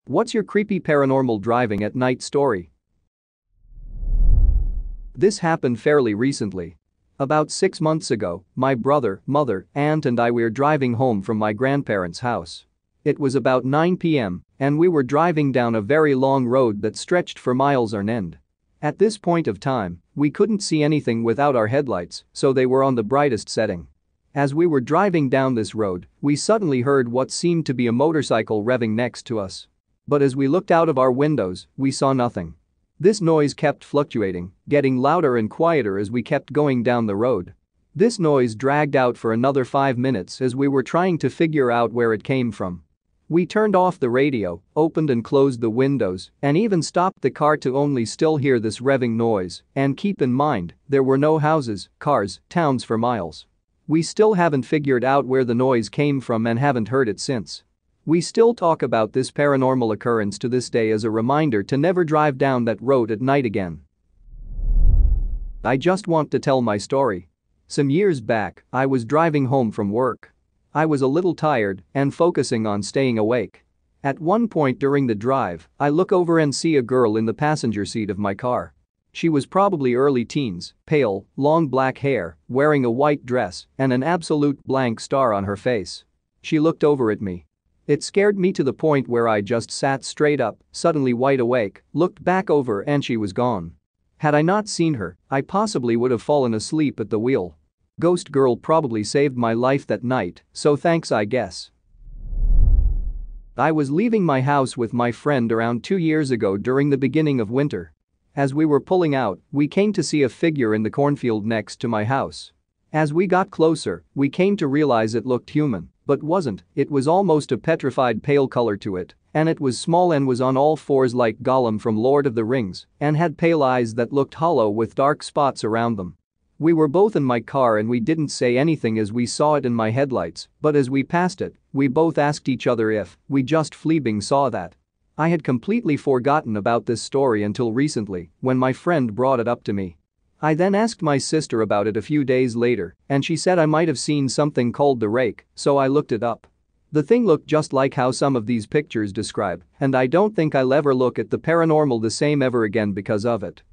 What's your creepy paranormal driving at night story? This happened fairly recently. About 6 months ago, my brother, mother, aunt and I were driving home from my grandparents' house. It was about 9 p.m. and we were driving down a very long road that stretched for miles on end. At this point of time, we couldn't see anything without our headlights, so they were on the brightest setting. As we were driving down this road, we suddenly heard what seemed to be a motorcycle revving next to us. But as we looked out of our windows, we saw nothing. This noise kept fluctuating, getting louder and quieter as we kept going down the road. This noise dragged out for another 5 minutes as we were trying to figure out where it came from. We turned off the radio, opened and closed the windows, and even stopped the car to only still hear this revving noise, and keep in mind, there were no houses, cars, towns for miles. We still haven't figured out where the noise came from and haven't heard it since. We still talk about this paranormal occurrence to this day as a reminder to never drive down that road at night again. I just want to tell my story. Some years back, I was driving home from work. I was a little tired and focusing on staying awake. At one point during the drive, I look over and see a girl in the passenger seat of my car. She was probably early teens, pale, long black hair, wearing a white dress, and an absolute blank star on her face. She looked over at me. It scared me to the point where I just sat straight up, suddenly wide awake, looked back over and she was gone. Had I not seen her, I possibly would have fallen asleep at the wheel. Ghost girl probably saved my life that night, so thanks I guess. I was leaving my house with my friend around 2 years ago during the beginning of winter. As we were pulling out, we came to see a figure in the cornfield next to my house. As we got closer, we came to realize it looked human, but wasn't. It was almost a petrified pale color to it, and it was small and was on all fours like Gollum from Lord of the Rings, and had pale eyes that looked hollow with dark spots around them. We were both in my car and we didn't say anything as we saw it in my headlights, but as we passed it, we both asked each other if we just fleabing saw that. I had completely forgotten about this story until recently, when my friend brought it up to me. I then asked my sister about it a few days later, and she said I might have seen something called the rake, so I looked it up. The thing looked just like how some of these pictures describe, and I don't think I'll ever look at the paranormal the same ever again because of it.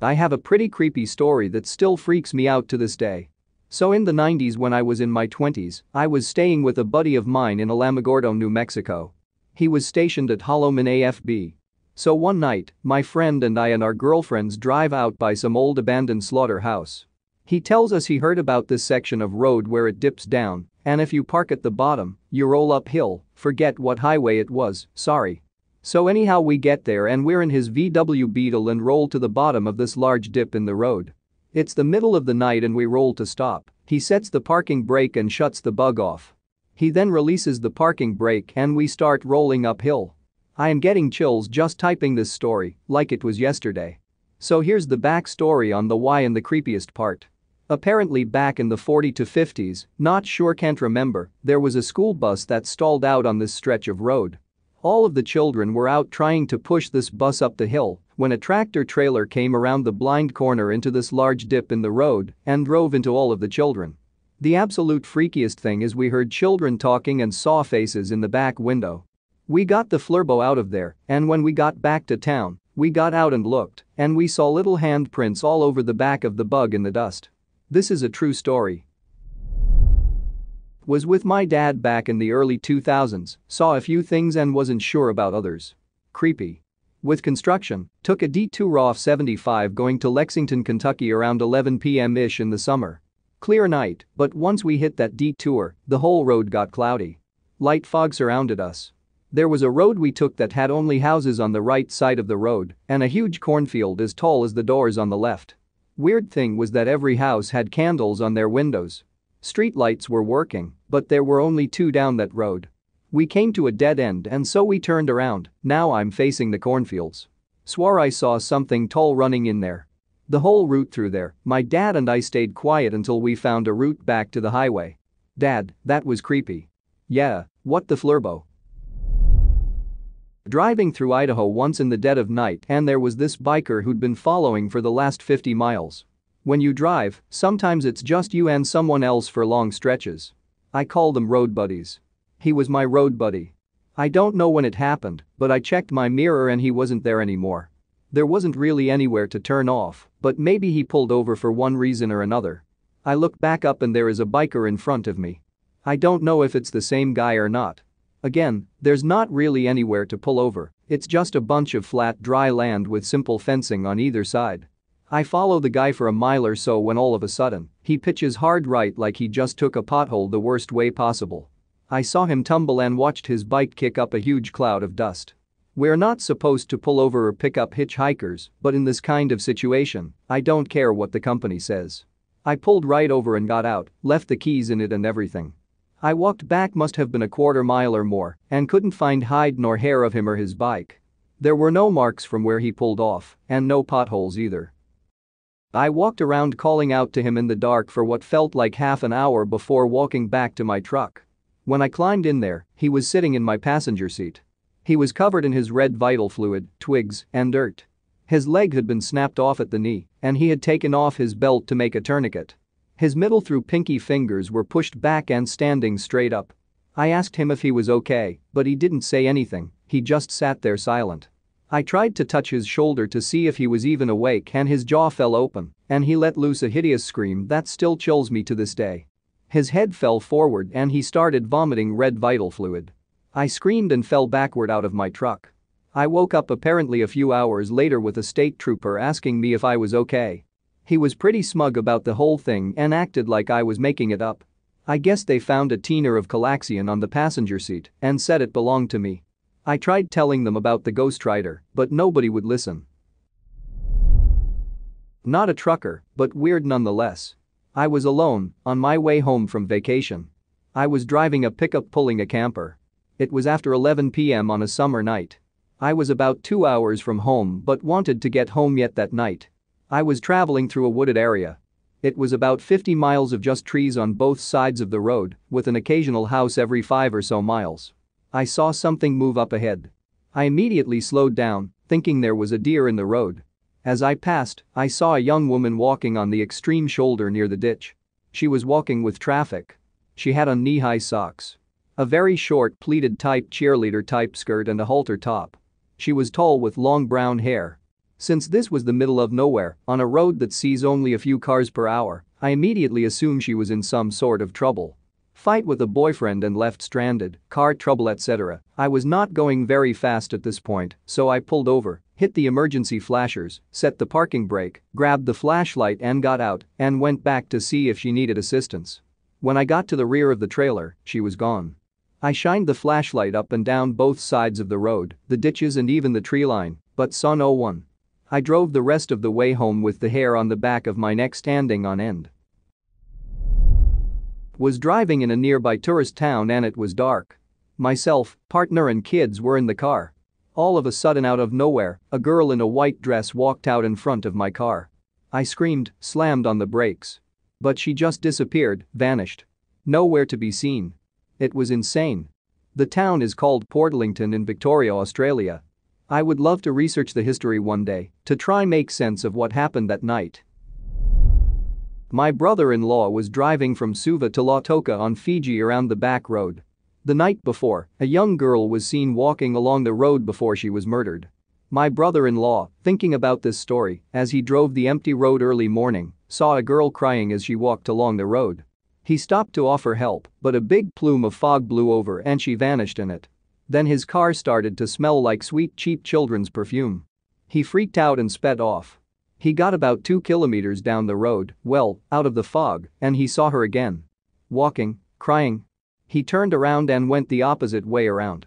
I have a pretty creepy story that still freaks me out to this day. So in the 90s when I was in my 20s, I was staying with a buddy of mine in Alamogordo, New Mexico. He was stationed at Holloman AFB. So one night, my friend and I and our girlfriends drive out by some old abandoned slaughterhouse. He tells us he heard about this section of road where it dips down, and if you park at the bottom, you roll uphill, forget what highway it was, sorry. So anyhow we get there and we're in his VW Beetle and roll to the bottom of this large dip in the road. It's the middle of the night and we roll to stop. He sets the parking brake and shuts the bug off. He then releases the parking brake and we start rolling uphill. I am getting chills just typing this story, like it was yesterday. So here's the backstory on the why and the creepiest part. Apparently back in the 40s to 50s, not sure can't remember, there was a school bus that stalled out on this stretch of road. All of the children were out trying to push this bus up the hill when a tractor trailer came around the blind corner into this large dip in the road and drove into all of the children. The absolute freakiest thing is we heard children talking and saw faces in the back window. We got the flurbo out of there, and when we got back to town, we got out and looked, and we saw little handprints all over the back of the bug in the dust. This is a true story. Was with my dad back in the early 2000s, saw a few things and wasn't sure about others. Creepy. With construction, took a detour off 75 going to Lexington, Kentucky around 11 p.m.-ish in the summer. Clear night, but once we hit that detour, the whole road got cloudy. Light fog surrounded us. There was a road we took that had only houses on the right side of the road and a huge cornfield as tall as the doors on the left. Weird thing was that every house had candles on their windows. Street lights were working, but there were only 2 down that road. We came to a dead end and so we turned around, now I'm facing the cornfields. Swore I saw something tall running in there. The whole route through there, my dad and I stayed quiet until we found a route back to the highway. Dad, that was creepy. Yeah, what the flurbo. Driving through Idaho once in the dead of night and there was this biker who'd been following for the last 50 miles. When you drive, sometimes it's just you and someone else for long stretches. I call them road buddies. He was my road buddy. I don't know when it happened, but I checked my mirror and he wasn't there anymore. There wasn't really anywhere to turn off, but maybe he pulled over for one reason or another. I look back up and there is a biker in front of me. I don't know if it's the same guy or not. Again, there's not really anywhere to pull over, it's just a bunch of flat dry land with simple fencing on either side. I follow the guy for a mile or so when all of a sudden, he pitches hard right like he just took a pothole the worst way possible. I saw him tumble and watched his bike kick up a huge cloud of dust. We're not supposed to pull over or pick up hitchhikers, but in this kind of situation, I don't care what the company says. I pulled right over and got out, left the keys in it and everything. I walked back must have been a quarter mile or more and couldn't find hide nor hair of him or his bike. There were no marks from where he pulled off and no potholes either. I walked around calling out to him in the dark for what felt like half an hour before walking back to my truck. When I climbed in there, he was sitting in my passenger seat. He was covered in his red vital fluid, twigs, and dirt. His leg had been snapped off at the knee and he had taken off his belt to make a tourniquet. His middle through pinky fingers were pushed back and standing straight up. I asked him if he was okay, but he didn't say anything, he just sat there silent. I tried to touch his shoulder to see if he was even awake and his jaw fell open and he let loose a hideous scream that still chills me to this day. His head fell forward and he started vomiting red vital fluid. I screamed and fell backward out of my truck. I woke up apparently a few hours later with a state trooper asking me if I was okay. He was pretty smug about the whole thing and acted like I was making it up. I guess they found a teener of Calaxian on the passenger seat and said it belonged to me. I tried telling them about the Ghost Rider, but nobody would listen. Not a trucker, but weird nonetheless. I was alone, on my way home from vacation. I was driving a pickup pulling a camper. It was after 11 p.m. on a summer night. I was about 2 hours from home but wanted to get home yet that night. I was traveling through a wooded area. It was about 50 miles of just trees on both sides of the road, with an occasional house every 5 or so miles. I saw something move up ahead. I immediately slowed down, thinking there was a deer in the road. As I passed, I saw a young woman walking on the extreme shoulder near the ditch. She was walking with traffic. She had on knee-high socks. A very short pleated type cheerleader type skirt and a halter top. She was tall with long brown hair. Since this was the middle of nowhere, on a road that sees only a few cars per hour, I immediately assumed she was in some sort of trouble. Fight with a boyfriend and left stranded, car trouble etc. I was not going very fast at this point, so I pulled over, hit the emergency flashers, set the parking brake, grabbed the flashlight and got out and went back to see if she needed assistance. When I got to the rear of the trailer, she was gone. I shined the flashlight up and down both sides of the road, the ditches and even the tree line, but saw no one. I drove the rest of the way home with the hair on the back of my neck standing on end. Was driving in a nearby tourist town and it was dark. Myself, partner and kids were in the car. All of a sudden out of nowhere, a girl in a white dress walked out in front of my car. I screamed, slammed on the brakes. But she just disappeared, vanished. Nowhere to be seen. It was insane. The town is called Portlington in Victoria, Australia. I would love to research the history one day to try make sense of what happened that night. My brother-in-law was driving from Suva to Lautoka on Fiji around the back road. The night before, a young girl was seen walking along the road before she was murdered. My brother-in-law, thinking about this story as he drove the empty road early morning, saw a girl crying as she walked along the road. He stopped to offer help, but a big plume of fog blew over and she vanished in it. Then his car started to smell like sweet cheap children's perfume. He freaked out and sped off. He got about 2 kilometers down the road, well, out of the fog, and he saw her again. Walking, crying. He turned around and went the opposite way around.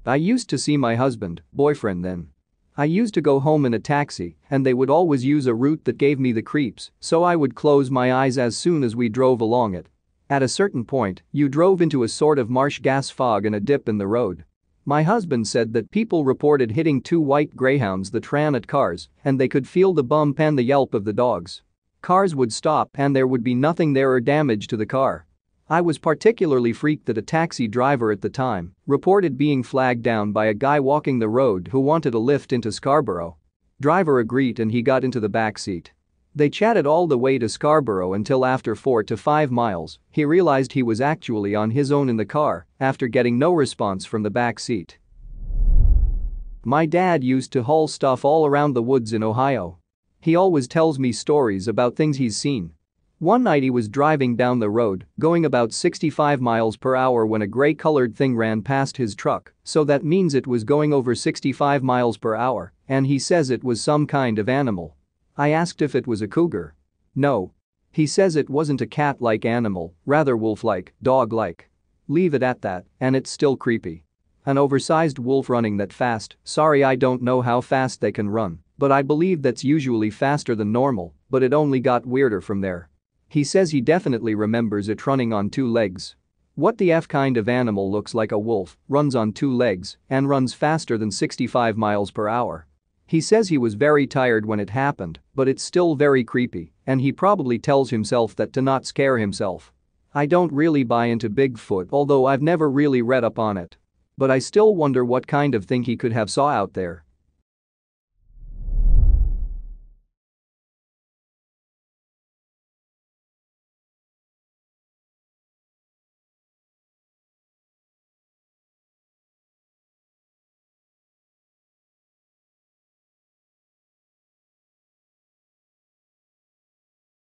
I used to see my husband, boyfriend then. I used to go home in a taxi and they would always use a route that gave me the creeps, so I would close my eyes as soon as we drove along it. At a certain point, you drove into a sort of marsh gas fog and a dip in the road. My husband said that people reported hitting 2 white greyhounds that ran at cars and they could feel the bump and the yelp of the dogs. Cars would stop and there would be nothing there or damage to the car. I was particularly freaked that a taxi driver at the time reported being flagged down by a guy walking the road who wanted a lift into Scarborough. Driver agreed and he got into the back seat. They chatted all the way to Scarborough until after 4 to 5 miles, he realized he was actually on his own in the car after getting no response from the back seat. My dad used to haul stuff all around the woods in Ohio. He always tells me stories about things he's seen. One night he was driving down the road, going about 65 miles per hour when a gray-colored thing ran past his truck, so that means it was going over 65 miles per hour, and he says it was some kind of animal. I asked if it was a cougar. No. He says it wasn't a cat-like animal, rather wolf-like, dog-like. Leave it at that, and it's still creepy. An oversized wolf running that fast, sorry I don't know how fast they can run, but I believe that's usually faster than normal, but it only got weirder from there. He says he definitely remembers it running on 2 legs. What the F kind of animal looks like a wolf, runs on 2 legs, and runs faster than 65 miles per hour? He says he was very tired when it happened, but it's still very creepy, and he probably tells himself that to not scare himself. I don't really buy into Bigfoot, although I've never really read up on it. But I still wonder what kind of thing he could have saw out there.